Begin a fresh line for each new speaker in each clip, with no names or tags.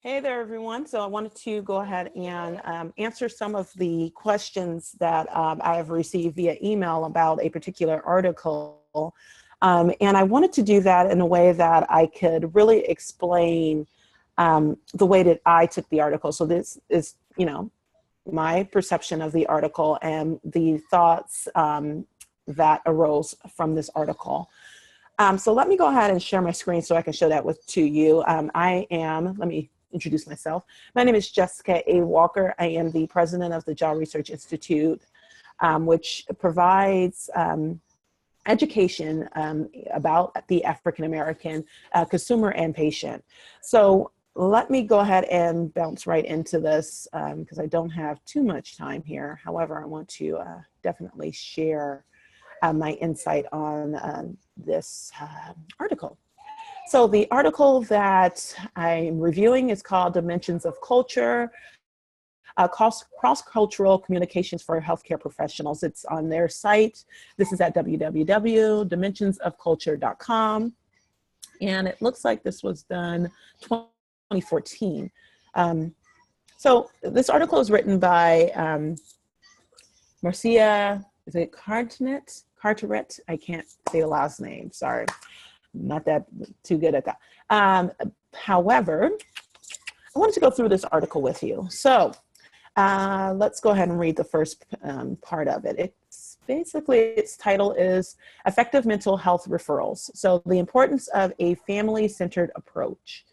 Hey there, everyone. So I wanted to go ahead and answer some of the questions that I have received via email about a particular article. And I wanted to do that in a way that I could really explain the way that I took the article. So this is, my perception of the article and the thoughts that arose from this article. So let me go ahead and share my screen so I can show that to you. Let me introduce myself. My name is Jessica A. Walker. I am the president of the Jaw Research Institute, which provides education about the African-American consumer and patient. So let me go ahead and bounce right into this because I don't have too much time here. However, I want to definitely share my insight on this article. So the article that I'm reviewing is called Dimensions of Culture, Cross-Cultural Communications for Healthcare Professionals. It's on their site. This is at www.dimensionsofculture.com. And it looks like this was done 2014. So this article is written by Marcia, is it Carteret? I can't say the last name, sorry. Not that too good at that. However, I wanted to go through this article with you. So let's go ahead and read the first part of it. It's basically, its title is Effective Mental Health Referrals. So the importance of a family-centered approach.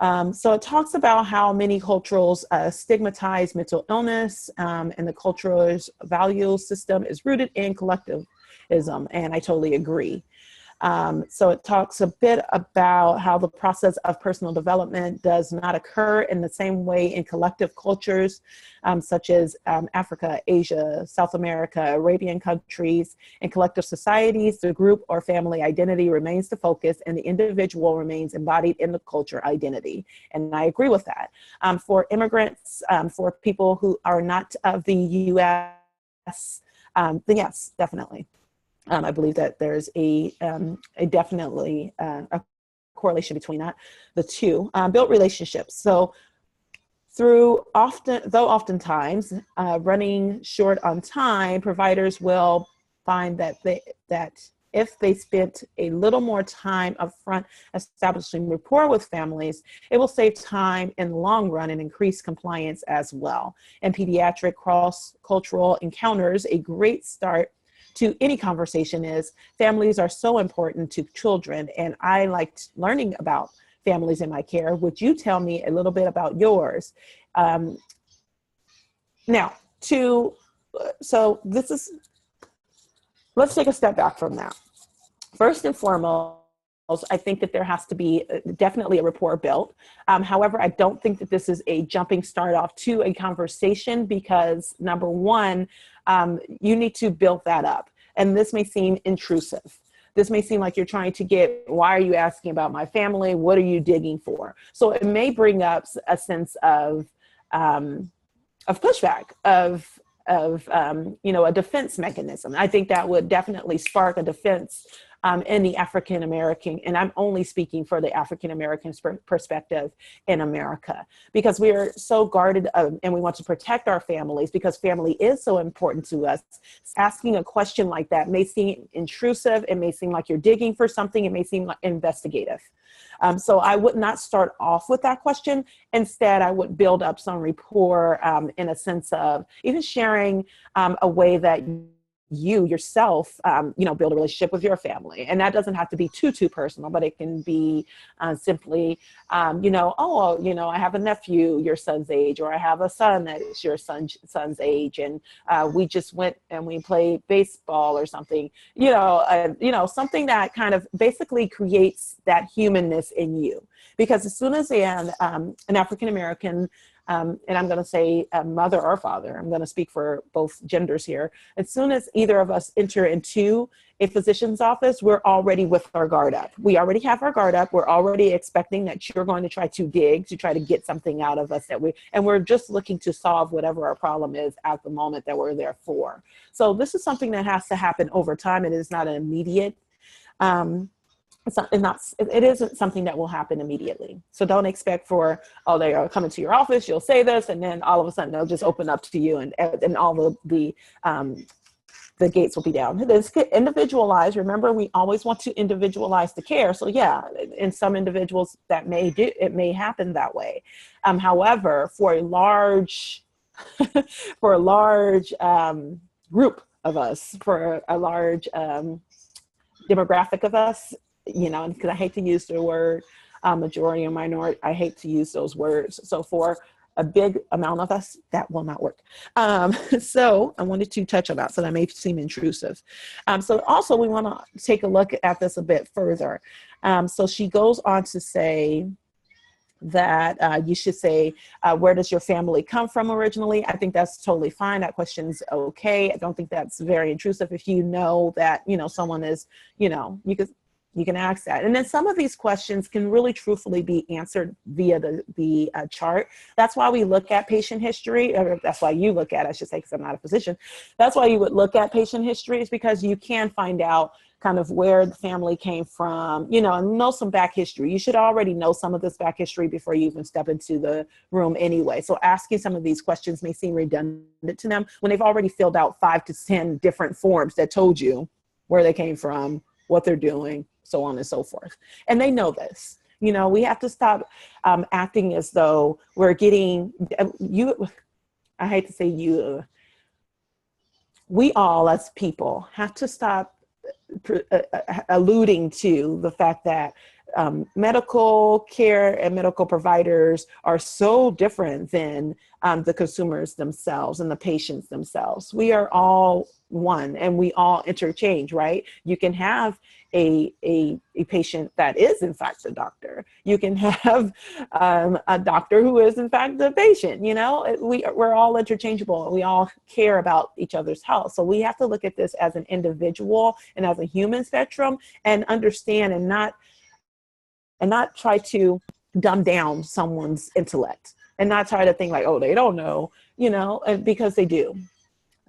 So it talks about how many cultures stigmatize mental illness and the culture's value system is rooted in collectivism, and I totally agree. So it talks a bit about how the process of personal development does not occur in the same way in collective cultures, such as Africa, Asia, South America, Arabian countries. In collective societies, the group or family identity remains the focus and the individual remains embodied in the culture identity. And I agree with that. For immigrants, for people who are not of the U.S., then yes, definitely. I believe that there's definitely a correlation between the two. Built relationships. So oftentimes running short on time, providers will find that if they spent a little more time upfront establishing rapport with families, it will save time in the long run and increase compliance as well. In pediatric cross-cultural encounters, a great start to any conversation is families are so important to children, and I liked learning about families in my care. Would you tell me a little bit about yours? Let's take a step back from that. First and foremost, I think that there has to be definitely a rapport built. However, I don't think that this is a jumping start off to a conversation because number one, you need to build that up. And this may seem intrusive. This may seem like you're trying to get, why are you asking about my family? What are you digging for? So it may bring up a sense of pushback, of a defense mechanism. I think that would definitely spark a defense in the African-American, and I'm only speaking for the African-American perspective in America, because we are so guarded and we want to protect our families because family is so important to us. Asking a question like that may seem intrusive. It may seem like you're digging for something. It may seem like investigative. So I would not start off with that question. Instead, I would build up some rapport in a sense of even sharing a way that you yourself, build a relationship with your family. And that doesn't have to be too personal, but it can be simply, I have a nephew your son's age, or I have a son that is your son's age. And we just went and we played baseball or something, something that kind of basically creates that humanness in you. Because as soon as an African-American, and I'm going to say mother or father, I'm going to speak for both genders here. As soon as either of us enter into a physician's office, we're already with our guard up. We already have our guard up. We're already expecting that you're going to try to dig, to try to get something out of us and we're just looking to solve whatever our problem is at the moment that we're there for. So this is something that has to happen over time. It is not an immediate it isn't something that will happen immediately. So don't expect for, oh, they are coming to your office, you'll say this, and then all of a sudden they'll just open up to you, and all the gates will be down. This individualized. Remember, we always want to individualize the care. So yeah, in some individuals it may happen that way. However, for a large group of us, for a large demographic of us, because I hate to use the word majority or minority. I hate to use those words. So for a big amount of us, that will not work. So I wanted to touch on that. So that may seem intrusive. So also we want to take a look at this a bit further. So she goes on to say that you should say, where does your family come from originally? I think that's totally fine. That question's okay. I don't think that's very intrusive. If you know that, someone is, you can ask that. And then some of these questions can really truthfully be answered via the chart. That's why we look at patient history, or that's why you look at it, I should say, because I'm not a physician. That's why you would look at patient history, is because you can find out kind of where the family came from, and know some back history. You should already know some of this back history before you even step into the room anyway. So asking some of these questions may seem redundant to them when they've already filled out 5 to 10 different forms that told you where they came from, what they're doing, so on and so forth. And they know this. We have to stop acting as though we're getting I hate to say you. We all as people have to stop alluding to the fact that medical care and medical providers are so different than the consumers themselves and the patients themselves. We are all one, and we all interchange, right? You can have a patient that is in fact a doctor. You can have a doctor who is in fact the patient. We're all interchangeable. We all care about each other's health. So we have to look at this as an individual and as a human spectrum, and understand and not try to dumb down someone's intellect, and not try to think like, oh, they don't know, because they do.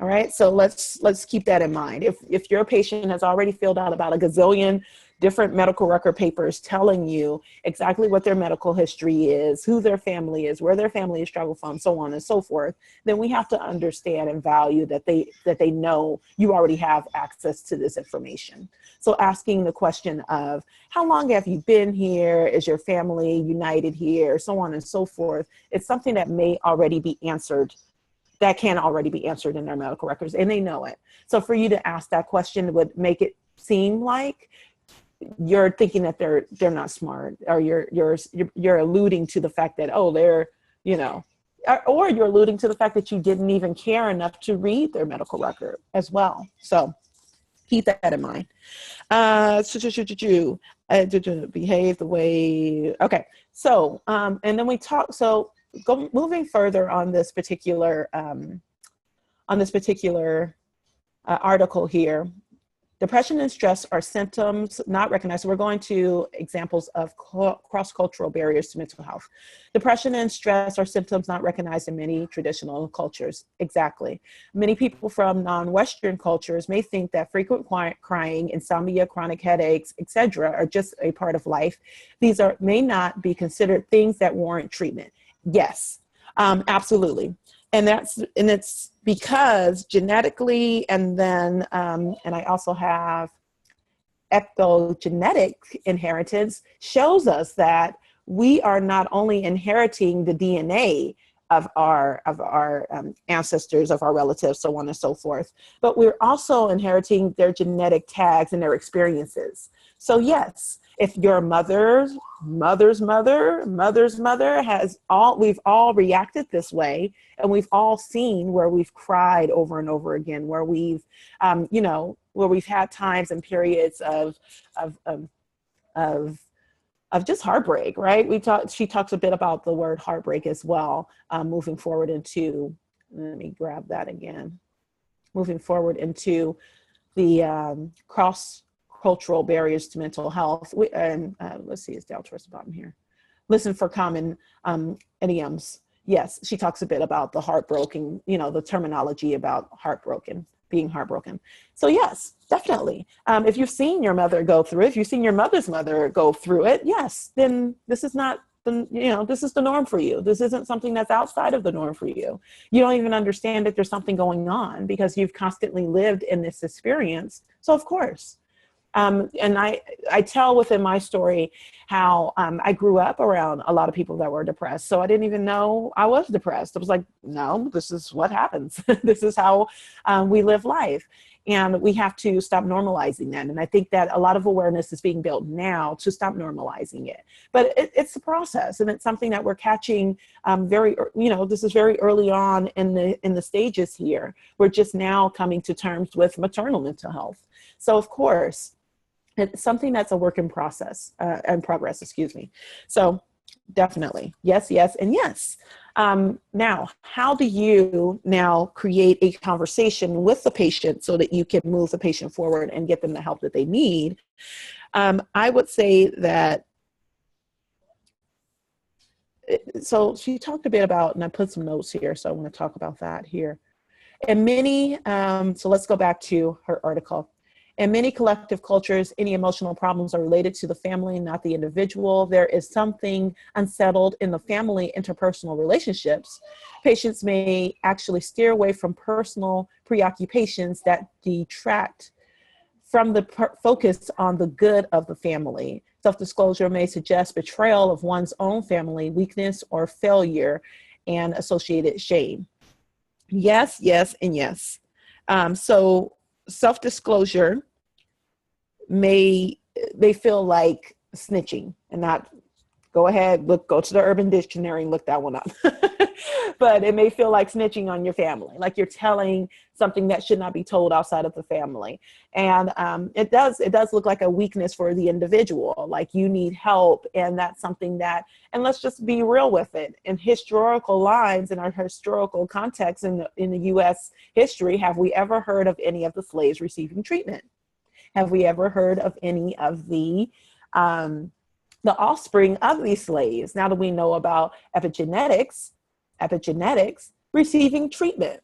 All right. So let's keep that in mind. If your patient has already filled out about a gazillion different medical record papers telling you exactly what their medical history is, who their family is, where their family has struggled from, so on and so forth, then we have to understand and value that they know you already have access to this information. So asking the question of, how long have you been here? Is your family united here? So on and so forth. It's something that may already be answered, that can already be answered in their medical records, and they know it. So for you to ask that question would make it seem like you're thinking that they're not smart, or you're alluding to the fact that, oh, they're, or you're alluding to the fact that you didn't even care enough to read their medical record as well. So keep that in mind. Behave the way, okay. So, and then we talk, so moving further on this particular article here. Depression and stress are symptoms not recognized. So we're going to examples of cross-cultural barriers to mental health. Depression and stress are symptoms not recognized in many traditional cultures. Exactly. Many people from non-Western cultures may think that frequent crying, insomnia, chronic headaches, etc., are just a part of life. These may not be considered things that warrant treatment. Yes, absolutely. And it's because genetically, and then, and I also have epigenetic inheritance shows us that we are not only inheriting the DNA of our ancestors, of our relatives, so on and so forth, but we're also inheriting their genetic tags and their experiences. So yes, if your mother's mother has we've all reacted this way, and we've all seen where we've cried over and over again, where we've, where we've had times and periods of just heartbreak, right? She talks a bit about the word heartbreak as well, moving forward into, let me grab that again, moving forward into the cross-cultural barriers to mental health. Let's see, it's down towards the bottom here. Listen for common idioms. Yes, she talks a bit about the heartbroken, the terminology about heartbroken. being heartbroken. So yes, definitely. If you've seen your mother go through it, if you've seen your mother's mother go through it, yes, then this is not this is the norm for you. This isn't something that's outside of the norm for you. You don't even understand that there's something going on because you've constantly lived in this experience. So of course. And I tell within my story how I grew up around a lot of people that were depressed. So I didn't even know I was depressed. I was like, no, this is what happens. This is how we live life. And we have to stop normalizing that. And I think that a lot of awareness is being built now to stop normalizing it. But it's a process, and it's something that we're catching this is very early on in the stages here. We're just now coming to terms with maternal mental health. So of course, it's something that's a work in progress, excuse me. So definitely, yes, yes, and yes. Now, how do you now create a conversation with the patient so that you can move the patient forward and get them the help that they need? I would say that, so she talked a bit about, and I put some notes here, so I want to talk about that here. And many, so let's go back to her article. In many collective cultures, any emotional problems are related to the family, not the individual. There is something unsettled in the family interpersonal relationships. Patients may actually steer away from personal preoccupations that detract from the focus on the good of the family. Self-disclosure may suggest betrayal of one's own family, weakness or failure, and associated shame. Yes, yes, and yes. So self-disclosure may feel like snitching, and not, go ahead, go to the Urban Dictionary and look that one up. But it may feel like snitching on your family, like you're telling something that should not be told outside of the family. And it does look like a weakness for the individual, like you need help. And that's something that, and let's just be real with it, in historical lines, in our historical context in the US history, have we ever heard of any of the slaves receiving treatment? Have we ever heard of any of the offspring of these slaves, now that we know about epigenetics receiving treatment?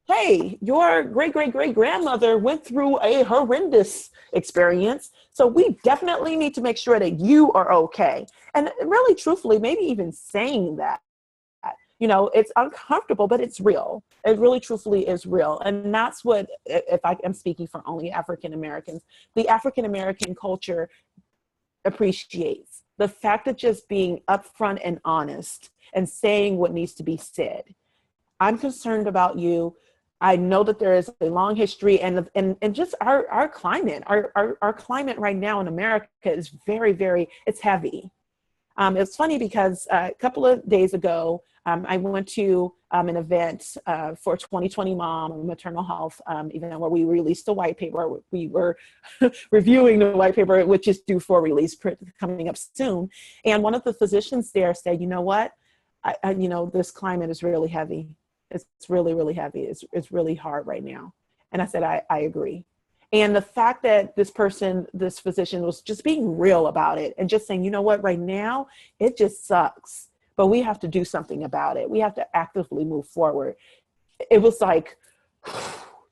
Hey, your great-great-great-grandmother went through a horrendous experience, so we definitely need to make sure that you are okay. And really, truthfully, maybe even saying that, it's uncomfortable, but it's real. It really, truthfully is real. And that's what, if I am speaking for only African Americans, the African American culture appreciates the fact of just being upfront and honest and saying what needs to be said. I'm concerned about you. I know that there is a long history, and just our climate, our climate right now in America is very, very, it's heavy. It's funny because a couple of days ago, I went to an event for 2020 Mom and Maternal Health, even where we released the white paper. We were reviewing the white paper, which is due for release coming up soon. And one of the physicians there said, you know what, this climate is really heavy. It's really, really heavy. It's really hard right now. And I said, I agree. And the fact that this physician was just being real about it and just saying, you know what, right now, it just sucks, but we have to do something about it. We have to actively move forward. It was like,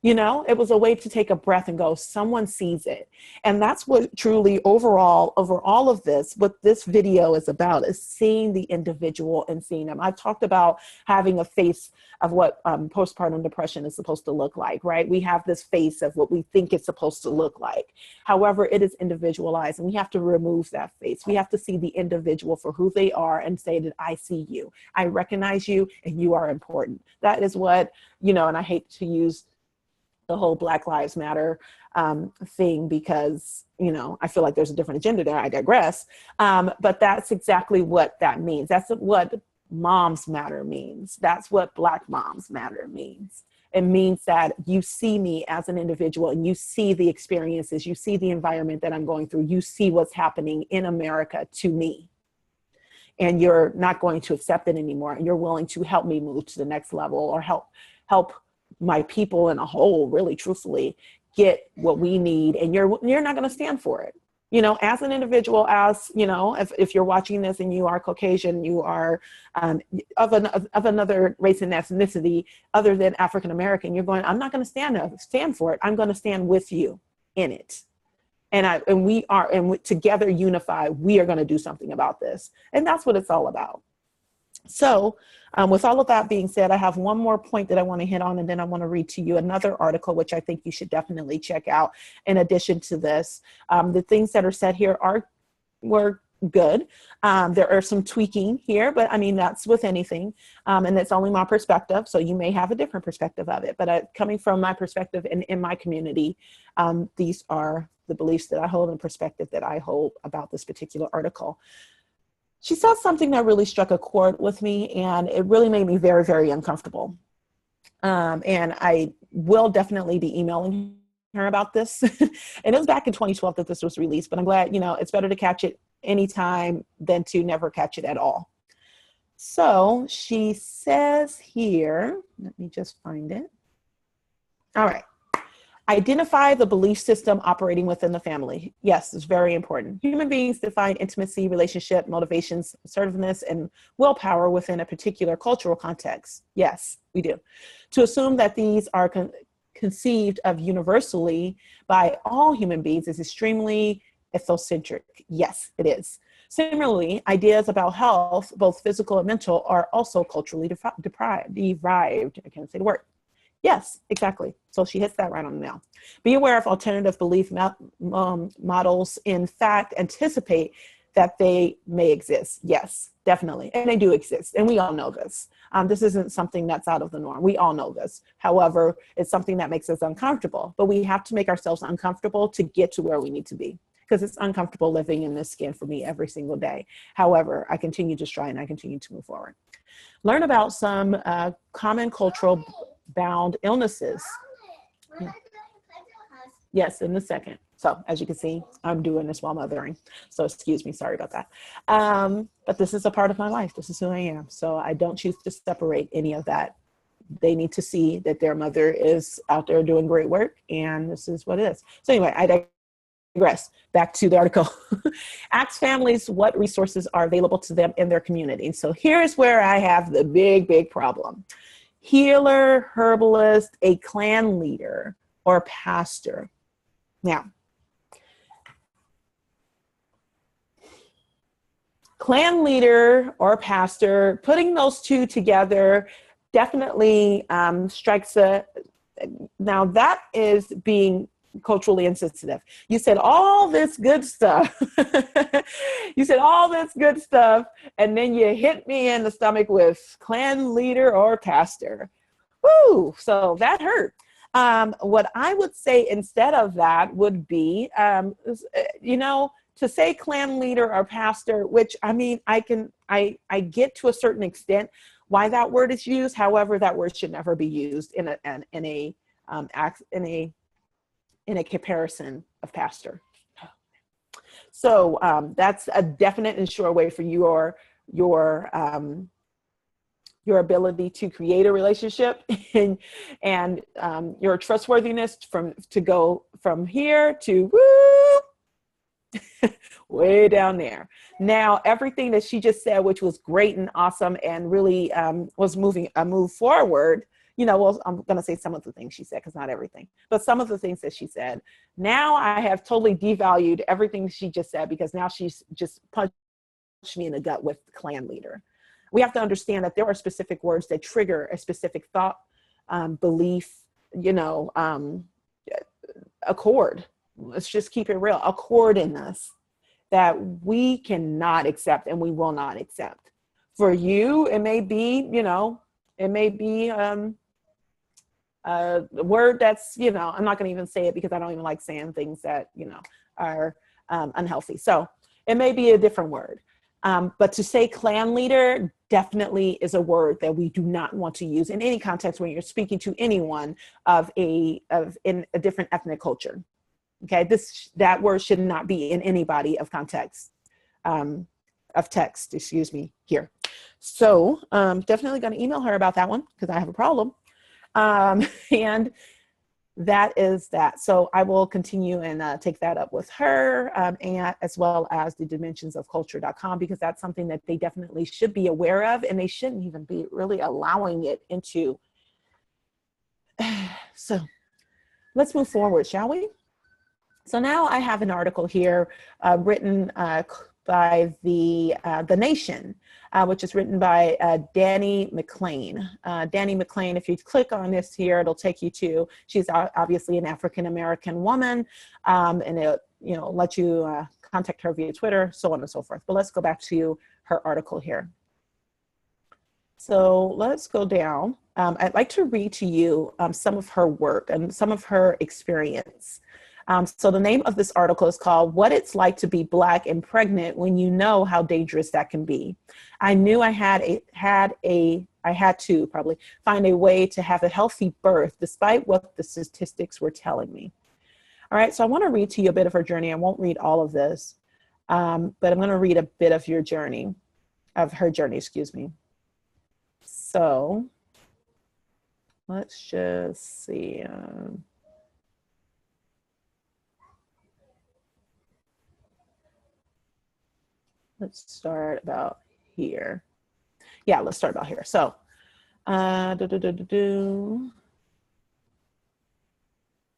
it was a way to take a breath and go, someone sees it. And that's what truly over all of this, what this video is about, is seeing the individual and seeing them. I've talked about having a face of what postpartum depression is supposed to look like, right? We have this face of what we think it's supposed to look like. However, it is individualized, and we have to remove that face. We have to see the individual for who they are and say that I see you, I recognize you, and you are important. That is what, and I hate to use the whole Black Lives Matter thing because, I feel like there's a different agenda there. I digress. But that's exactly what that means. That's what Moms Matter means. That's what Black Moms Matter means. It means that you see me as an individual, and you see the experiences, you see the environment that I'm going through, you see what's happening in America to me. And you're not going to accept it anymore. And you're willing to help me move to the next level, or help my people in a whole, really truthfully, get what we need, and you're not going to stand for it. You know, as an individual, as, you know, if you're watching this and you are Caucasian, you are of another race and ethnicity other than African American, you're going, I'm not going to stand for it. I'm going to stand with you in it. And we are, and together unified, we are going to do something about this. And that's what it's all about. So with all of that being said, I have one more point that I want to hit on, and then I want to read to you another article, which I think you should definitely check out in addition to this. The things that are said here were good. There are some tweaking here, but I mean, that's with anything. And it's only my perspective. So you may have a different perspective of it, but coming from my perspective and in my community, these are the beliefs that I hold and perspective that I hold about this particular article. She said something that really struck a chord with me, and it really made me very, very uncomfortable. And I will definitely be emailing her about this. And it was back in 2012 that this was released, but I'm glad, you know, it's better to catch it anytime than to never catch it at all. So she says here, let me just find it. All right. Identify the belief system operating within the family. Yes, it's very important. Human beings define intimacy, relationship, motivations, assertiveness, and willpower within a particular cultural context. Yes, we do. To assume that these are conceived of universally by all human beings is extremely ethnocentric. Yes, it is. Similarly, ideas about health, both physical and mental, are also culturally derived. I can't say the word. Yes, exactly. So she hits that right on the nail. Be aware of alternative belief models. In fact, anticipate that they may exist. Yes, definitely. And they do exist. And we all know this. This isn't something that's out of the norm. We all know this. However, it's something that makes us uncomfortable. But we have to make ourselves uncomfortable to get to where we need to be, because it's uncomfortable living in this skin for me every single day. However, I continue to try and I continue to move forward. Learn about some common cultural bound illnesses. Yes, in a second. So as you can see, I'm doing this while mothering. So excuse me, sorry about that. But this is a part of my life. This is who I am. So I don't choose to separate any of that. They need to see that their mother is out there doing great work, and this is what it is. So anyway, I digress. Back to the article. Ask families what resources are available to them in their community. So here's where I have the big problem. Healer, herbalist, a clan leader, or pastor. Now, clan leader or pastor, putting those two together definitely strikes a, now that is being culturally insensitive. You said all this good stuff. You said all this good stuff, and then you hit me in the stomach with clan leader or pastor. Woo! So that hurt. What I would say instead of that would be, you know, to say clan leader or pastor, which I mean, I get to a certain extent why that word is used. However, that word should never be used in a comparison of pastor. So that's a definite and sure way for your ability to create a relationship and your trustworthiness to go from here to woo, way down there. Now, everything that she just said, which was great and awesome and really was moving a move forward. You know, well, I'm going to say some of the things she said, because not everything, but some of the things that she said. Now I have totally devalued everything she just said, because now she's just punched me in the gut with clan leader. We have to understand that there are specific words that trigger a specific thought, belief, you know, a chord. Let's just keep it real. A chord in us that we cannot accept and we will not accept. For you, it may be, you know, it may be a word that's, you know, I'm not going to even say it because I don't even like saying things that, you know, are unhealthy. So it may be a different word. But to say clan leader definitely is a word that we do not want to use in any context when you're speaking to anyone in a different ethnic culture. Okay, that word should not be in anybody of context, of text, excuse me, here. So definitely going to email her about that one, because I have a problem. And that is that. So I will continue and take that up with her, and as well as the dimensionsofculture.com, because that's something that they definitely should be aware of, and they shouldn't even be really allowing it into. So let's move forward, shall we? So now I have an article here written by the Nation, which is written by Danny McLean. Danny McLean, if you click on this here, it'll take you to, she's obviously an African-American woman, and it'll let you contact her via Twitter, so on and so forth. But let's go back to her article here. So let's go down. I'd like to read to you some of her work and some of her experience. So the name of this article is called "What It's Like to Be Black and Pregnant When You Know How Dangerous That Can Be." I knew I had to probably find a way to have a healthy birth despite what the statistics were telling me. All right, so I want to read to you a bit of her journey. I won't read all of this, but I'm going to read a bit of her journey, excuse me. So let's just see. Let's start about here. Yeah, let's start about here. So,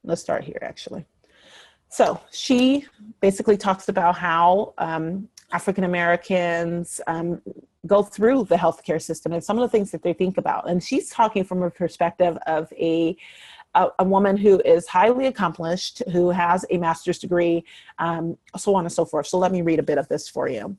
let's start here, actually. So she basically talks about how African Americans go through the healthcare system and some of the things that they think about. And she's talking from a perspective of a woman who is highly accomplished, who has a master's degree, so on and so forth. So let me read a bit of this for you.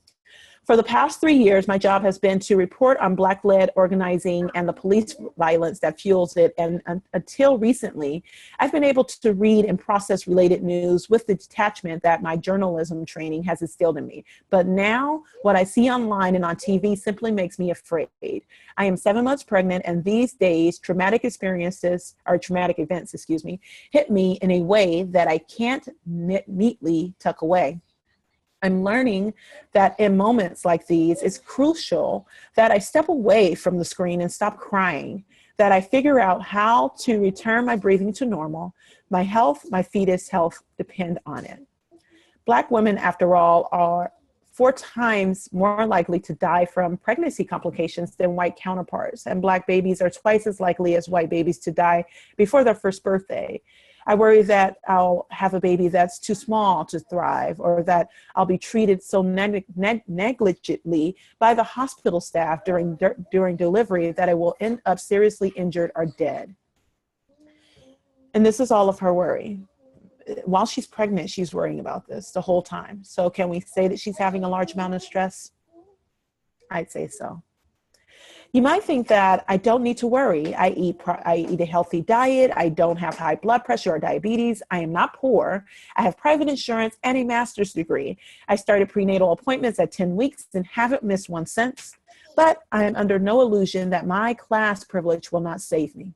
For the past 3 years, my job has been to report on Black-led organizing and the police violence that fuels it. And until recently, I've been able to read and process related news with the detachment that my journalism training has instilled in me. But now, what I see online and on TV simply makes me afraid. I am 7 months pregnant, and these days, traumatic events, hit me in a way that I can't neatly tuck away. I'm learning that in moments like these, it's crucial that I step away from the screen and stop crying, that I figure out how to return my breathing to normal. My health, my fetus health depend on it. Black women, after all, are 4 times more likely to die from pregnancy complications than white counterparts, and Black babies are twice as likely as white babies to die before their first birthday. I worry that I'll have a baby that's too small to thrive, or that I'll be treated so negligently by the hospital staff during delivery that I will end up seriously injured or dead. And this is all of her worry. While she's pregnant, she's worrying about this the whole time. So can we say that she's having a large amount of stress? I'd say so. You might think that I don't need to worry. I eat a healthy diet. I don't have high blood pressure or diabetes. I am not poor. I have private insurance and a master's degree. I started prenatal appointments at 10 weeks and haven't missed one since. But I am under no illusion that my class privilege will not save me.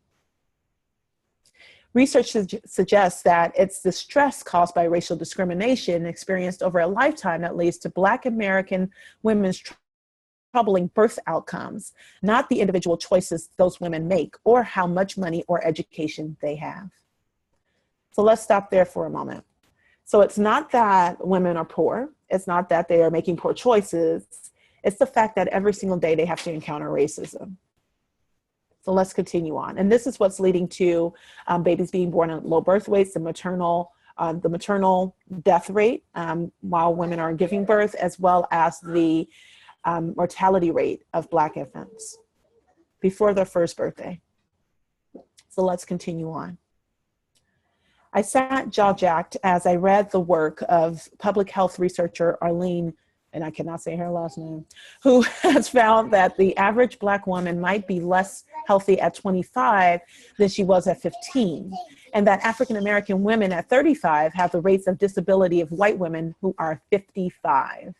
Research suggests that it's the stress caused by racial discrimination experienced over a lifetime that leads to Black American women's troubling birth outcomes, not the individual choices those women make or how much money or education they have. So let's stop there for a moment. So it's not that women are poor. It's not that they are making poor choices. It's the fact that every single day they have to encounter racism. So let's continue on. And this is what's leading to babies being born at low birth weights, the maternal death rate while women are giving birth, as well as the mortality rate of Black infants before their first birthday. So let's continue on. I sat jaw-jacked as I read the work of public health researcher Arlene, and I cannot say her last name, who has found that the average Black woman might be less healthy at 25 than she was at 15, and that African-American women at 35 have the rates of disability of white women who are 55.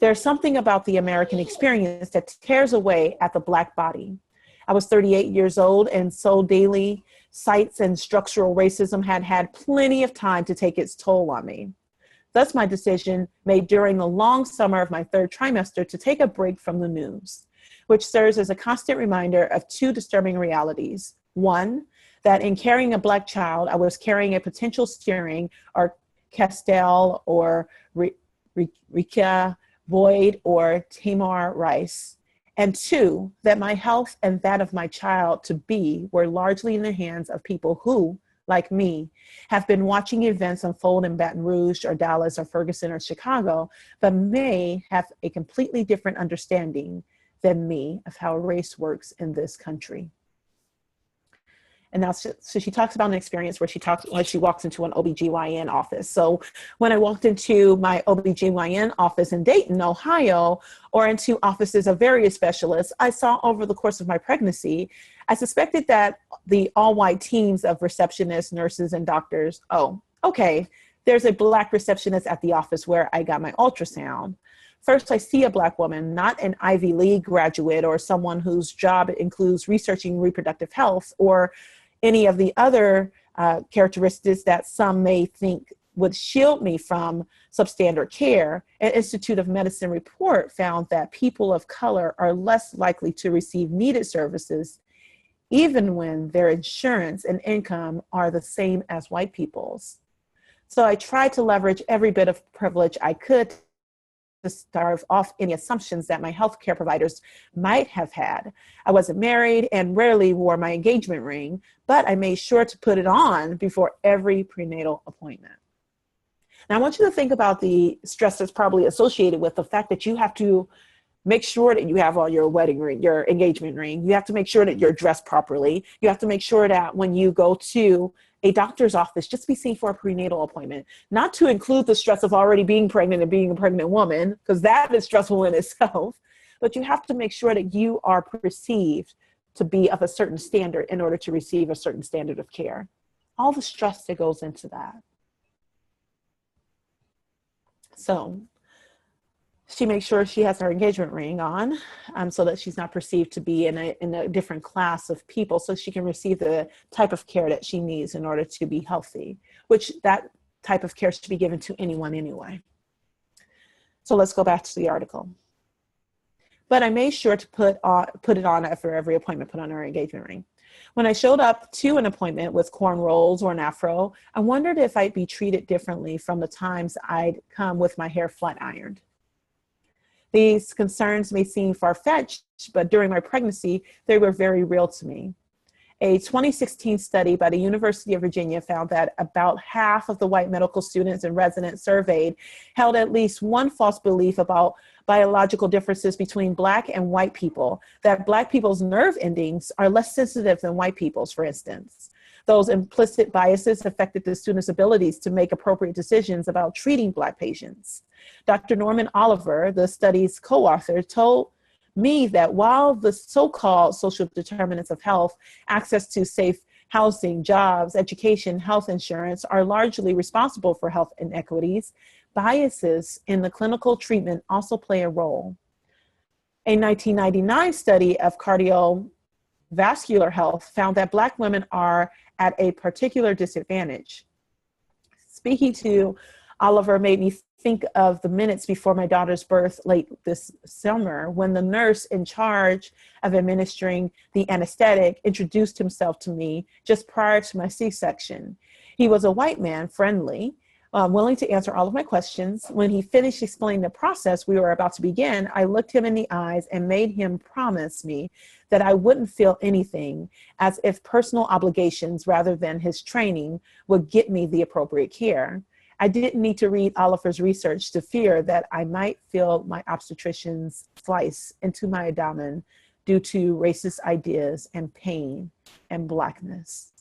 There's something about the American experience that tears away at the Black body. I was 38 years old, and so daily sites and structural racism had plenty of time to take its toll on me. Thus, my decision made during the long summer of my 3rd trimester to take a break from the news, which serves as a constant reminder of 2 disturbing realities. 1, that in carrying a Black child, I was carrying a potential steering or Castell or Rika Boyd or Tamar Rice. And 2, that my health and that of my child to be were largely in the hands of people who, like me, have been watching events unfold in Baton Rouge or Dallas or Ferguson or Chicago, but may have a completely different understanding than me of how race works in this country. And now, so she talks about an experience where she walks into an OBGYN office. So when I walked into my OBGYN office in Dayton, Ohio, or into offices of various specialists, I saw over the course of my pregnancy, I suspected that the all-white teams of receptionists, nurses, and doctors, oh, okay, there's a Black receptionist at the office where I got my ultrasound. First, I see a Black woman, not an Ivy League graduate or someone whose job includes researching reproductive health or any of the other characteristics that some may think would shield me from substandard care. An Institute of Medicine report found that people of color are less likely to receive needed services, even when their insurance and income are the same as white people's. So I tried to leverage every bit of privilege I could to starve off any assumptions that my healthcare providers might have had. I wasn't married and rarely wore my engagement ring, but I made sure to put it on before every prenatal appointment. Now I want you to think about the stress that's probably associated with the fact that you have to make sure that you have on your wedding ring, your engagement ring. You have to make sure that you're dressed properly. You have to make sure that when you go to a doctor's office, just be seen for a prenatal appointment, not to include the stress of already being pregnant and being a pregnant woman, because that is stressful in itself, but you have to make sure that you are perceived to be of a certain standard in order to receive a certain standard of care. All the stress that goes into that. So she makes sure she has her engagement ring on so that she's not perceived to be in a different class of people, so she can receive the type of care that she needs in order to be healthy, which that type of care should be given to anyone anyway. So let's go back to the article. But I made sure to put it on after every appointment, put on her engagement ring. When I showed up to an appointment with cornrows or an afro, I wondered if I'd be treated differently from the times I'd come with my hair flat ironed. These concerns may seem far-fetched, but during my pregnancy, they were very real to me. A 2016 study by the University of Virginia found that about half of the white medical students and residents surveyed held at least one false belief about biological differences between Black and white people, that Black people's nerve endings are less sensitive than white people's, for instance. Those implicit biases affected the students' abilities to make appropriate decisions about treating Black patients. Dr. Norman Oliver, the study's co-author, told me that while the so-called social determinants of health, access to safe housing, jobs, education, health insurance, are largely responsible for health inequities, biases in the clinical treatment also play a role. A 1999 study of cardiovascular health found that Black women are at a particular disadvantage. Speaking to Oliver made me think of the minutes before my daughter's birth late this summer, when the nurse in charge of administering the anesthetic introduced himself to me just prior to my C-section. He was a white man, friendly, willing to answer all of my questions. When he finished explaining the process we were about to begin, I looked him in the eyes and made him promise me that I wouldn't feel anything, as if personal obligations rather than his training would get me the appropriate care. I didn't need to read Oliver's research to fear that I might feel my obstetrician's slice into my abdomen due to racist ideas and pain and Blackness.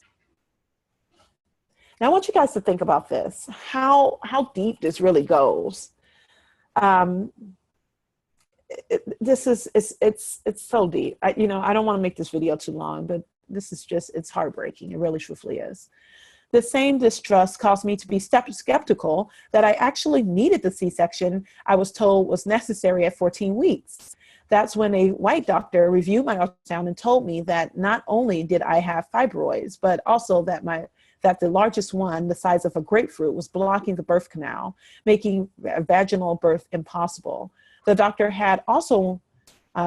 Now I want you guys to think about this, how deep this really goes. It's so deep. I don't want to make this video too long, but this is just, it's heartbreaking. It really truthfully is. The same distrust caused me to be skeptical that I actually needed the C-section I was told was necessary at 14 weeks. That's when a white doctor reviewed my ultrasound and told me that not only did I have fibroids, but also that the largest one, the size of a grapefruit, was blocking the birth canal, making a vaginal birth impossible. The doctor had also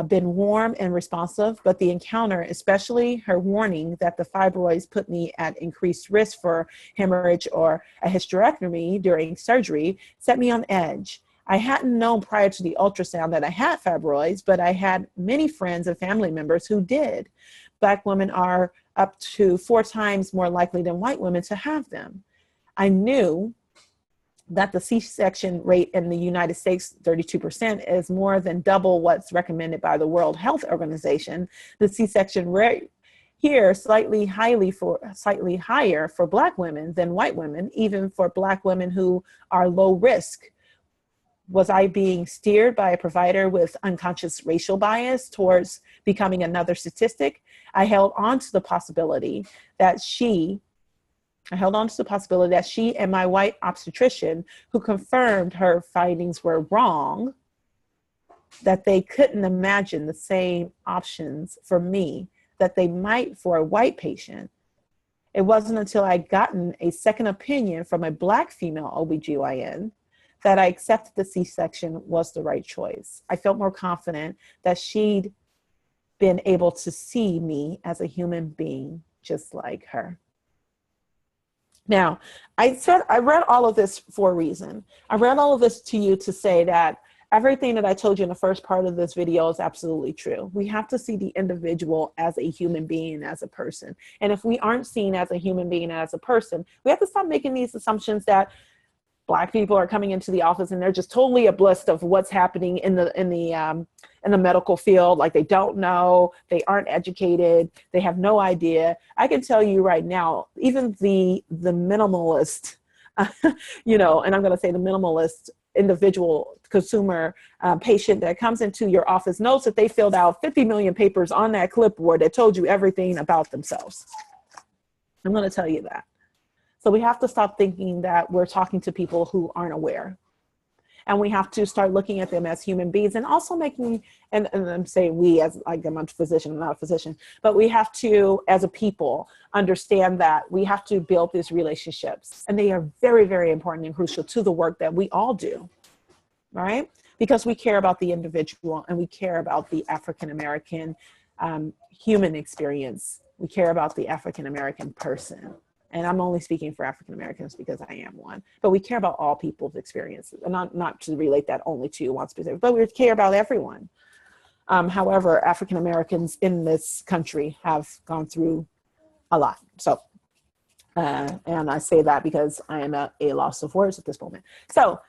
been warm and responsive, but the encounter, especially her warning that the fibroids put me at increased risk for hemorrhage or a hysterectomy during surgery, set me on edge. I hadn't known prior to the ultrasound that I had fibroids, but I had many friends and family members who did. Black women are up to 4 times more likely than white women to have them. I knew that the C-section rate in the United States, 32%, is more than double what's recommended by the World Health Organization. The C-section rate here slightly higher for Black women than white women, even for Black women who are low risk. Was I being steered by a provider with unconscious racial bias towards becoming another statistic? I held on to the possibility that she and my white obstetrician, who confirmed her findings were wrong, that they couldn't imagine the same options for me that they might for a white patient. It wasn't until I'd gotten a second opinion from a Black female OBGYN that I accepted the C-section was the right choice. I felt more confident that she'd been able to see me as a human being just like her. Now, I read all of this for a reason. I read all of this to you to say that everything that I told you in the first part of this video is absolutely true. We have to see the individual as a human being, as a person. And if we aren't seen as a human being, as a person, we have to stop making these assumptions that Black people are coming into the office and they're just totally oblivious of what's happening in the medical field. Like, they don't know, they aren't educated, they have no idea. I can tell you right now, even the minimalist, you know, and I'm going to say the minimalist individual consumer patient that comes into your office knows that they filled out 50 million papers on that clipboard that told you everything about themselves. I'm going to tell you that. So we have to stop thinking that we're talking to people who aren't aware. And we have to start looking at them as human beings, and also making, and I'm saying we as, like, I'm a physician, I'm not a physician, but we have to, as a people, understand that we have to build these relationships. And they are very, very important and crucial to the work that we all do, right? Because we care about the individual and we care about the African-American human experience. We care about the African-American person. And I'm only speaking for African Americans because I am one, but we care about all people's experiences, and not to relate that only to one specific, but we care about everyone. However, African Americans in this country have gone through a lot. So, and I say that because I am at a loss of words at this moment. So,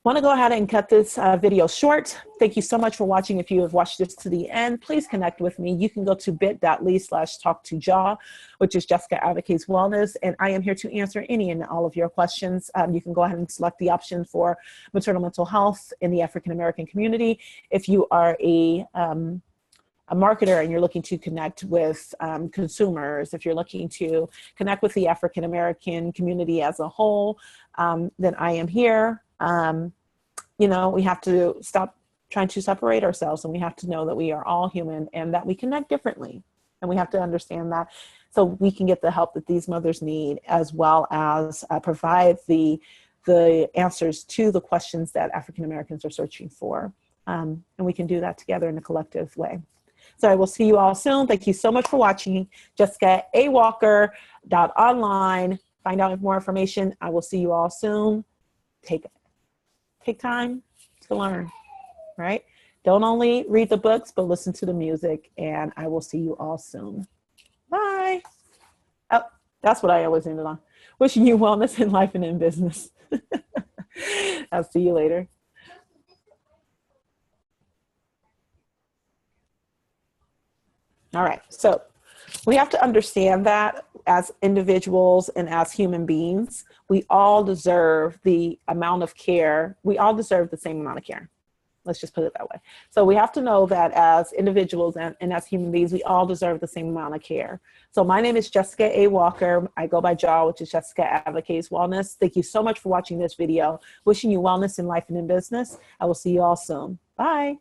want to go ahead and cut this video short. Thank you so much for watching. If you have watched this to the end, please connect with me. You can go to bit.ly/talk2jaw, which is Jessica Advocates Wellness, and I am here to answer any and all of your questions. You can go ahead and select the option for maternal mental health in the African American community. If you are a marketer and you're looking to connect with consumers, if you're looking to connect with the African American community as a whole, then I am here. You know, we have to stop trying to separate ourselves, and we have to know that we are all human and that we connect differently. And we have to understand that so we can get the help that these mothers need, as well as provide the answers to the questions that African Americans are searching for. And we can do that together in a collective way. So I will see you all soon. Thank you so much for watching. JessicaAWalker.online. Find out more information. I will see you all soon. Take time to learn, right? Don't only read the books, but listen to the music, and I will see you all soon. Bye. Oh, that's what I always ended on. Wishing you wellness in life and in business. I'll see you later. All right, so we have to understand that as individuals and as human beings, we all deserve the amount of care. We all deserve the same amount of care. Let's just put it that way. So we have to know that as individuals and as human beings, we all deserve the same amount of care. So my name is Jessica A. Walker. I go by JAW, which is Jessica Advocates Wellness. Thank you so much for watching this video. Wishing you wellness in life and in business. I will see you all soon. Bye.